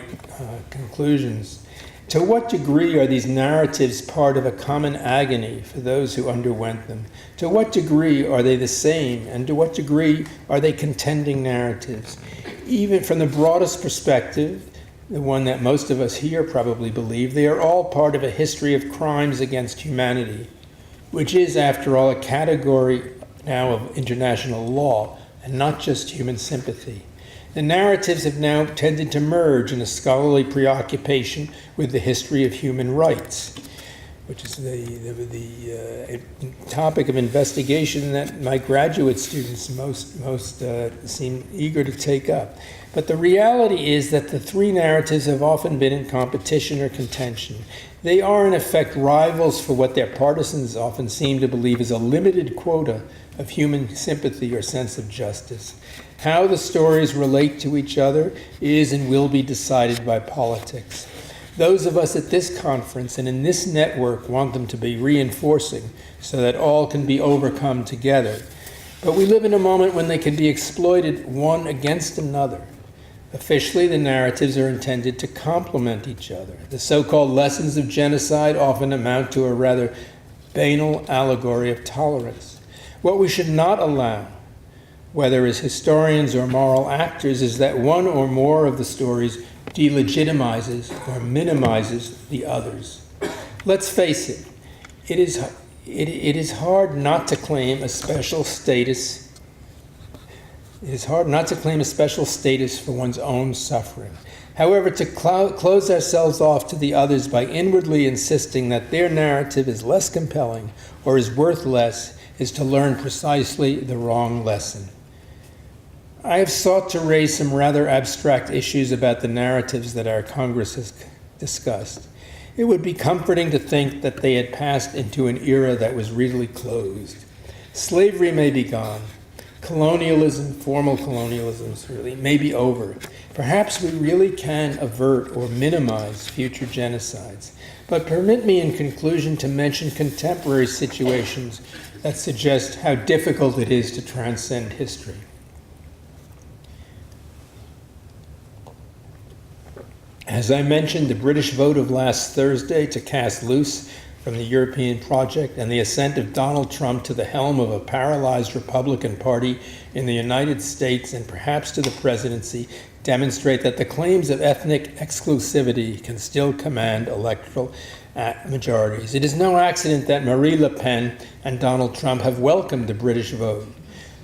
conclusions. To what degree are these narratives part of a common agony for those who underwent them? To what degree are they the same, and to what degree are they contending narratives? Even from the broadest perspective, the one that most of us here probably believe, they are all part of a history of crimes against humanity, which is, after all, a category now of international law, and not just human sympathy. The narratives have now tended to merge in a scholarly preoccupation with the history of human rights. which is the topic of investigation that my graduate students most seem eager to take up. But the reality is that the three narratives have often been in competition or contention. They are, in effect, rivals for what their partisans often seem to believe is a limited quota of human sympathy or sense of justice. How the stories relate to each other is and will be decided by politics. Those of us at this conference and in this network want them to be reinforcing so that all can be overcome together. But we live in a moment when they can be exploited one against another. Officially, the narratives are intended to complement each other. The so-called lessons of genocide often amount to a rather banal allegory of tolerance. What we should not allow, whether as historians or moral actors, is that one or more of the stories delegitimizes or minimizes the others. Let's face it, it is hard not to claim a special status. It is hard not to claim a special status for one's own suffering. However, to close ourselves off to the others by inwardly insisting that their narrative is less compelling or is worth less is to learn precisely the wrong lesson. I have sought to raise some rather abstract issues about the narratives that our Congress has discussed. It would be comforting to think that they had passed into an era that was really closed. Slavery may be gone. Colonialism, formal colonialism, really, may be over. Perhaps we really can avert or minimize future genocides. But permit me in conclusion to mention contemporary situations that suggest how difficult it is to transcend history. As I mentioned, the British vote of last Thursday to cast loose from the European project and the ascent of Donald Trump to the helm of a paralyzed Republican Party in the United States and perhaps to the presidency demonstrate that the claims of ethnic exclusivity can still command electoral majorities. It is no accident that Marine Le Pen and Donald Trump have welcomed the British vote.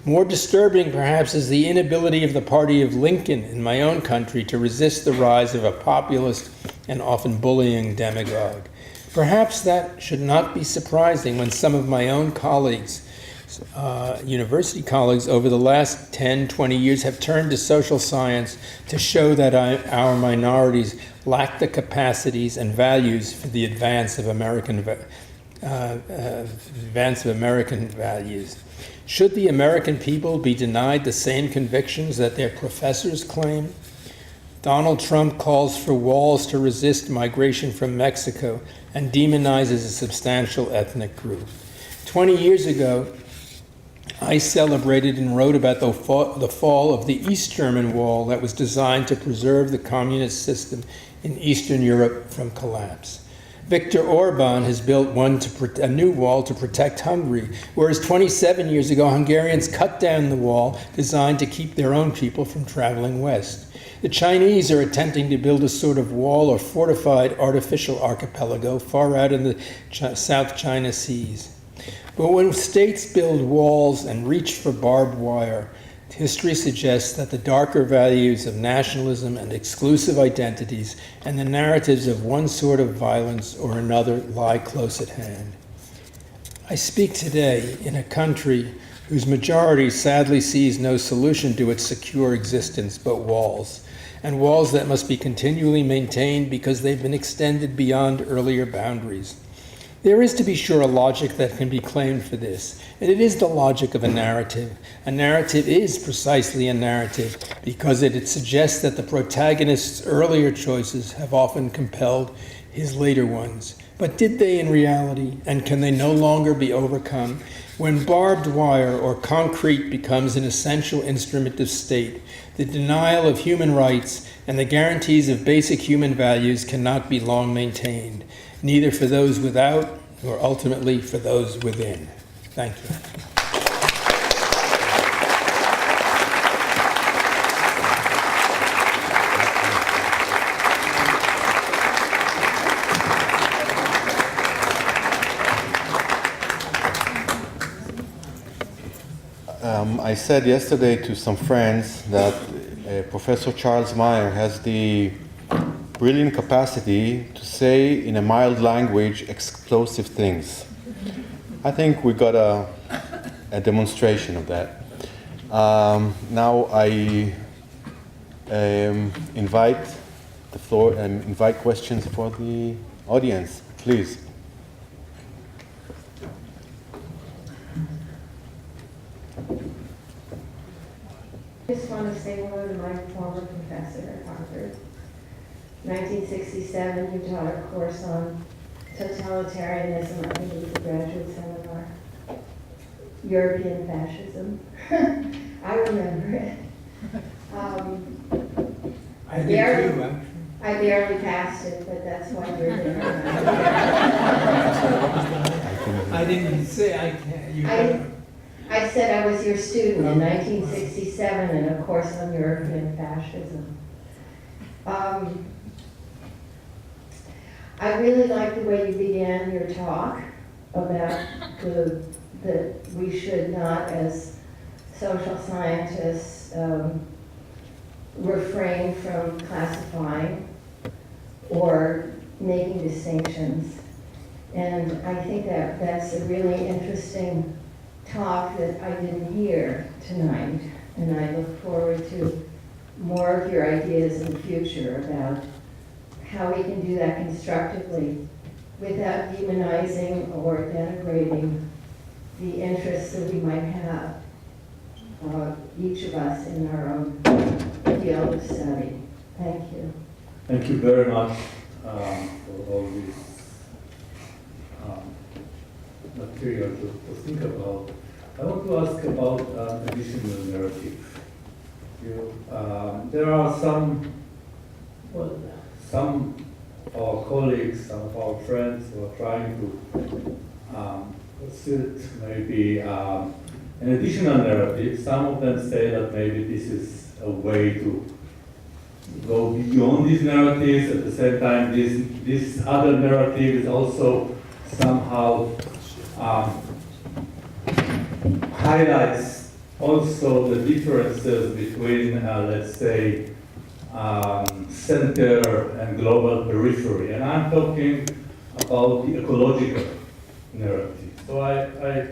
More disturbing, perhaps, is the inability of the party of Lincoln in my own country to resist the rise of a populist and often bullying demagogue. Perhaps that should not be surprising when some of my own colleagues, university colleagues, over the last 10, 20 years have turned to social science to show that our minorities lack the capacities and values for the advance of American values. Should the American people be denied the same convictions that their professors claim? Donald Trump calls for walls to resist migration from Mexico and demonizes a substantial ethnic group. 20 years ago, I celebrated and wrote about the fall of the East German Wall that was designed to preserve the communist system in Eastern Europe from collapse. Viktor Orban has built a new wall to protect Hungary, whereas 27 years ago, Hungarians cut down the wall designed to keep their own people from traveling west. The Chinese are attempting to build a sort of wall or fortified artificial archipelago far out in the South China Seas. But when states build walls and reach for barbed wire, history suggests that the darker values of nationalism and exclusive identities and the narratives of one sort of violence or another lie close at hand. I speak today in a country whose majority sadly sees no solution to its secure existence but walls, and walls that must be continually maintained because they've been extended beyond earlier boundaries. There is, to be sure, a logic that can be claimed for this, and it is the logic of a narrative. A narrative is precisely a narrative because it suggests that the protagonist's earlier choices have often compelled his later ones. But did they in reality, and can they no longer be overcome? When barbed wire or concrete becomes an essential instrument of state, the denial of human rights and the guarantees of basic human values cannot be long maintained, neither for those without nor ultimately for those within. Thank you. I said yesterday to some friends that Professor Charles Meyer has the brilliant capacity to say in a mild language explosive things. I think we got a demonstration of that. Now I invite the floor and invite questions for the audience, please. I just want to say hello to my former professor at Harvard. 1967, he taught a course on totalitarianism. I think it was a graduate seminar. European fascism. I remember it. I did too, actually. I barely passed it, but that's why you're there. I didn't say I can't. I said I was your student in 1967 in a course on European fascism. I really like the way you began your talk about that we should not, as social scientists, refrain from classifying or making distinctions. And I think that that's a really interesting talk that I didn't hear tonight. And I look forward to more of your ideas in the future about how we can do that constructively without demonizing or denigrating the interests that we might have, each of us in our own field of study. Thank you. Thank you very much for all this material to think about. I want to ask about additional narrative. There are some of our colleagues, some of our friends who are trying to assert maybe an additional narrative. Some of them say that maybe this is a way to go beyond these narratives. At the same time, this other narrative is also somehow highlights also the differences between, let's say, center and global periphery. And I'm talking about the ecological narrative. So I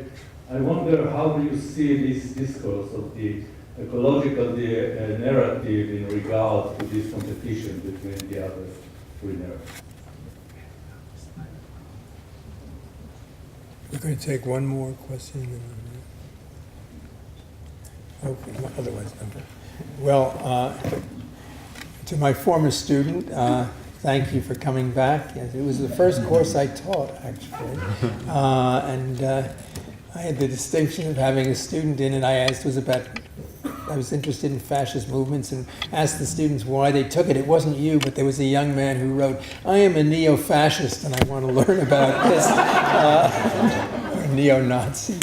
wonder, how do you see this discourse of the ecological narrative in regard to this competition between the other three narratives? We're going to take one more question. Okay, otherwise, okay. Well, to my former student, thank you for coming back. Yes, it was the first course I taught, actually. I had the distinction of having a student in it. I was interested in fascist movements and asked the students why they took it. It wasn't you, but there was a young man who wrote, "I am a neo-fascist and I want to learn about this." Or neo-Nazi.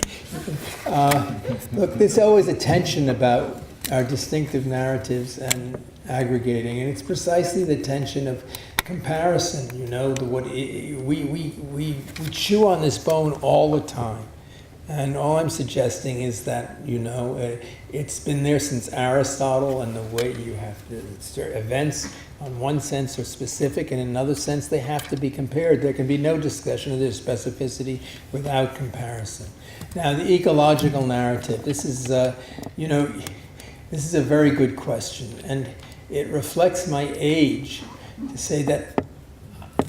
Look, there's always a tension about our distinctive narratives and aggregating, and it's precisely the tension of comparison. We chew on this bone all the time. And all I'm suggesting is that, it's been there since Aristotle, and the way you have to, events on one sense are specific, and in another sense they have to be compared. There can be no discussion of their specificity without comparison. Now, the ecological narrative, this is a very good question, and it reflects my age to say that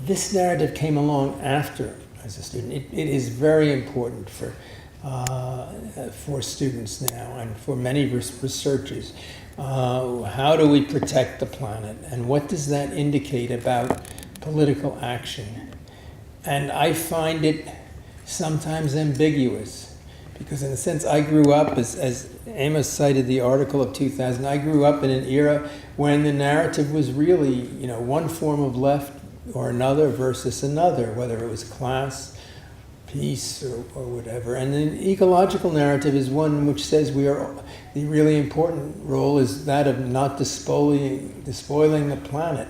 this narrative came along after as a student. It is very important for students now and for many researchers. How do we protect the planet, and what does that indicate about political action? And I find it sometimes ambiguous, because in a sense I grew up, as Amos cited the article of 2000, I grew up in an era when the narrative was really, one form of left or another versus another, whether it was class, peace, or whatever. And the ecological narrative is one which says the really important role is that of not despoiling the planet.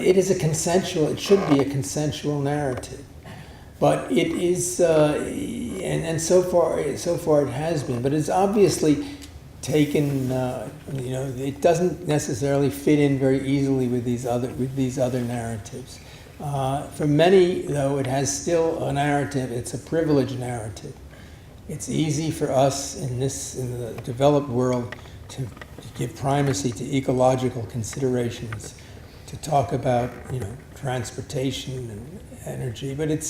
It is a consensual, it should be a consensual narrative. But it is, and so far it has been, but it's obviously taken, it doesn't necessarily fit in very easily with these other narratives. For many, though, it has still a narrative. It's a privileged narrative. It's easy for us in the developed world to give primacy to ecological considerations, to talk about transportation and energy, but it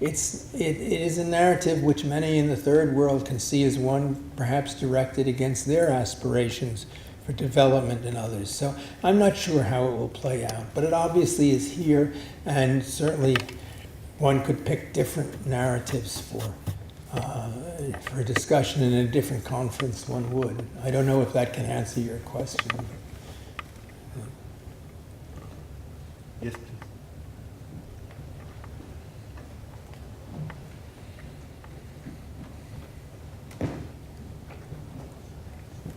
is a narrative which many in the third world can see as one perhaps directed against their aspirations for development and others. So I'm not sure how it will play out, but it obviously is here, and certainly one could pick different narratives for discussion in a different conference. One would. I don't know if that can answer your question. Yes, please.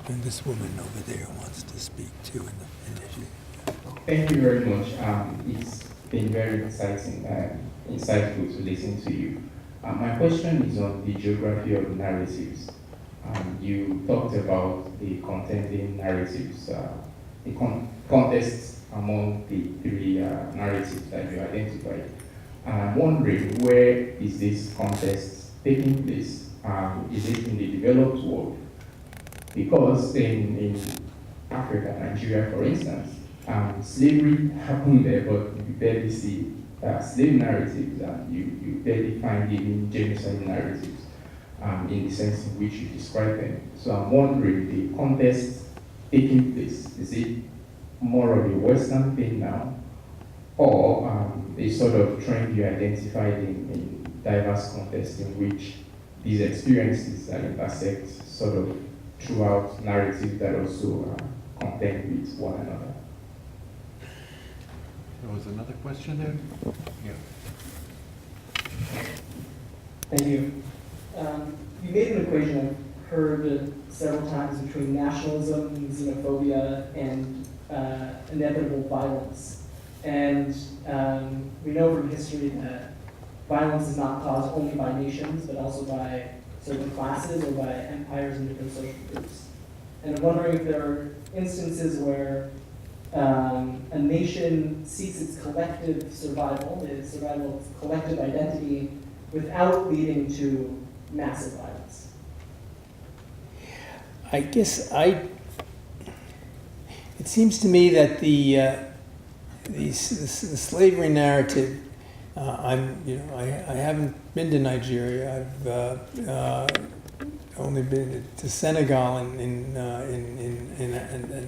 And this woman over there wants to speak too. Thank you very much. It's been very exciting and insightful to listen to you. My question is on the geography of narratives. You talked about the contending narratives, the contests among the three narratives that you identified. I'm wondering, where is this contest taking place? Is it in the developed world? Because in Africa, Nigeria, for instance, slavery happened there, but you barely see slave narratives, and you barely find even genocide narratives in the sense in which you describe them. So I'm wondering, the contest taking place, is it more of a Western thing now, or a sort of trend you identified in diverse contests in which these experiences that intersect sort of throughout narratives that also contend with one another? There was another question there? Yeah. Thank you. You made an equation I've heard it several times between nationalism, xenophobia, and inevitable violence. And we know from history that violence is not caused only by nations, but also by certain classes or by empires and different social groups. And I'm wondering if there are instances where a nation seeks its collective survival, the survival of its collective identity, without leading to massive violence. I guess it seems to me that the slavery narrative, I haven't been to Nigeria. I've only been to Senegal and in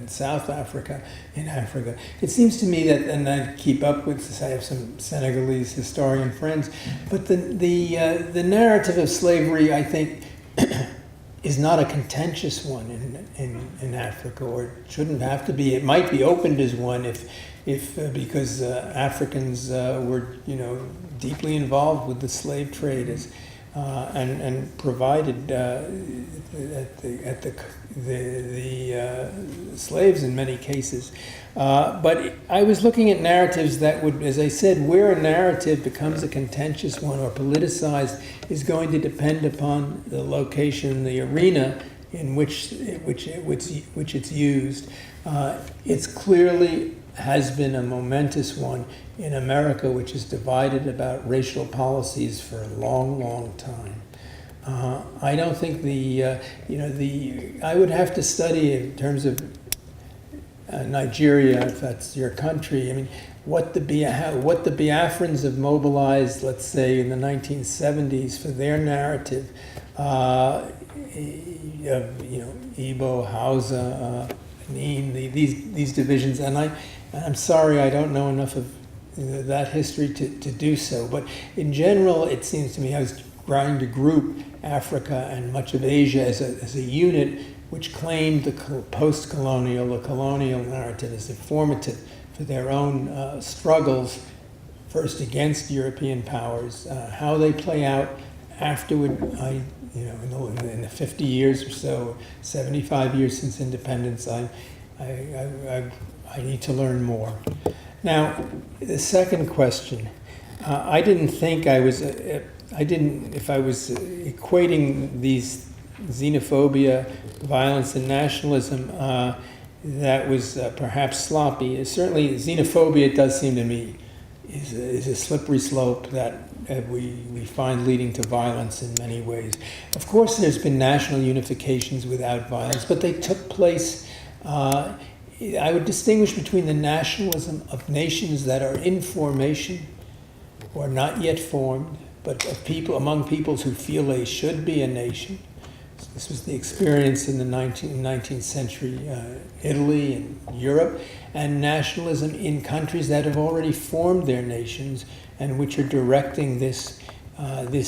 South Africa, in Africa. It seems to me that, and I keep up with, I have some Senegalese historian friends, but the narrative of slavery, I think, is not a contentious one in Africa, or it shouldn't have to be. It might be opened as one if because Africans were deeply involved with the slave trade and provided the slaves in many cases. But I was looking at narratives that would, as I said, where a narrative becomes a contentious one or politicized is going to depend upon the location, the arena in which it's used. It's clearly has been a momentous one in America, which is divided about racial policies for a long, long time. I don't think I would have to study in terms of Nigeria, if that's your country. I mean, what the Biafrans have mobilized, let's say, in the 1970s for their narrative, Igbo, Hausa, these divisions, and I'm sorry I don't know enough of that history to do so. But in general, it seems to me I was trying to group Africa and much of Asia as a unit, which claimed the post-colonial, the colonial narrative as informative for their own struggles, first against European powers, how they play out afterward. In the 50 years or so, 75 years since independence, I need to learn more. Now, the second question, I didn't think I was, if I was equating these xenophobia, violence, and nationalism, that was perhaps sloppy. Certainly, xenophobia, it does seem to me, is a slippery slope that we find leading to violence in many ways. Of course, there's been national unifications without violence, but they took place. I would distinguish between the nationalism of nations that are in formation or not yet formed, but of people among peoples who feel they should be a nation. So this was the experience in the 19th century Italy and Europe, and nationalism in countries that have already formed their nations and which are directing this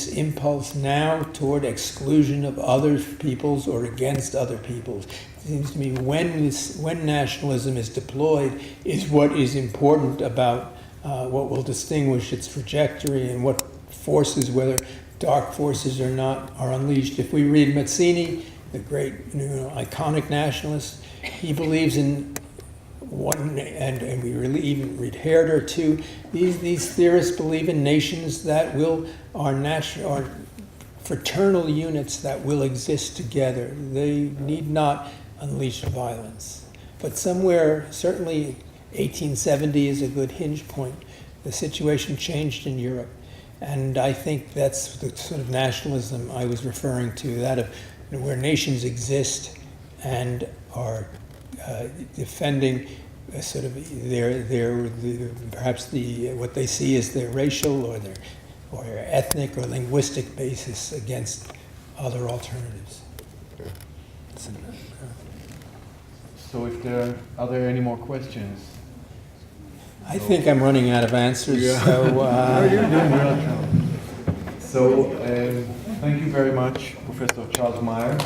impulse now toward exclusion of other peoples or against other peoples. It seems to me when nationalism is deployed is what is important about what will distinguish its trajectory and what forces, whether dark forces or not, are unleashed. If we read Mazzini, the great iconic nationalist, he believes in one, and we really even read Herder too. These theorists believe in nations that are fraternal units that will exist together. They need not unleash violence. But somewhere, certainly 1870 is a good hinge point. The situation changed in Europe. And I think that's the sort of nationalism I was referring to, that of where nations exist and are defending sort of perhaps what they see as their racial or their ethnic or linguistic basis against other alternatives. So if are there any more questions? I think I'm running out of answers. Yeah. So, So thank you very much, Professor Charles Meyer.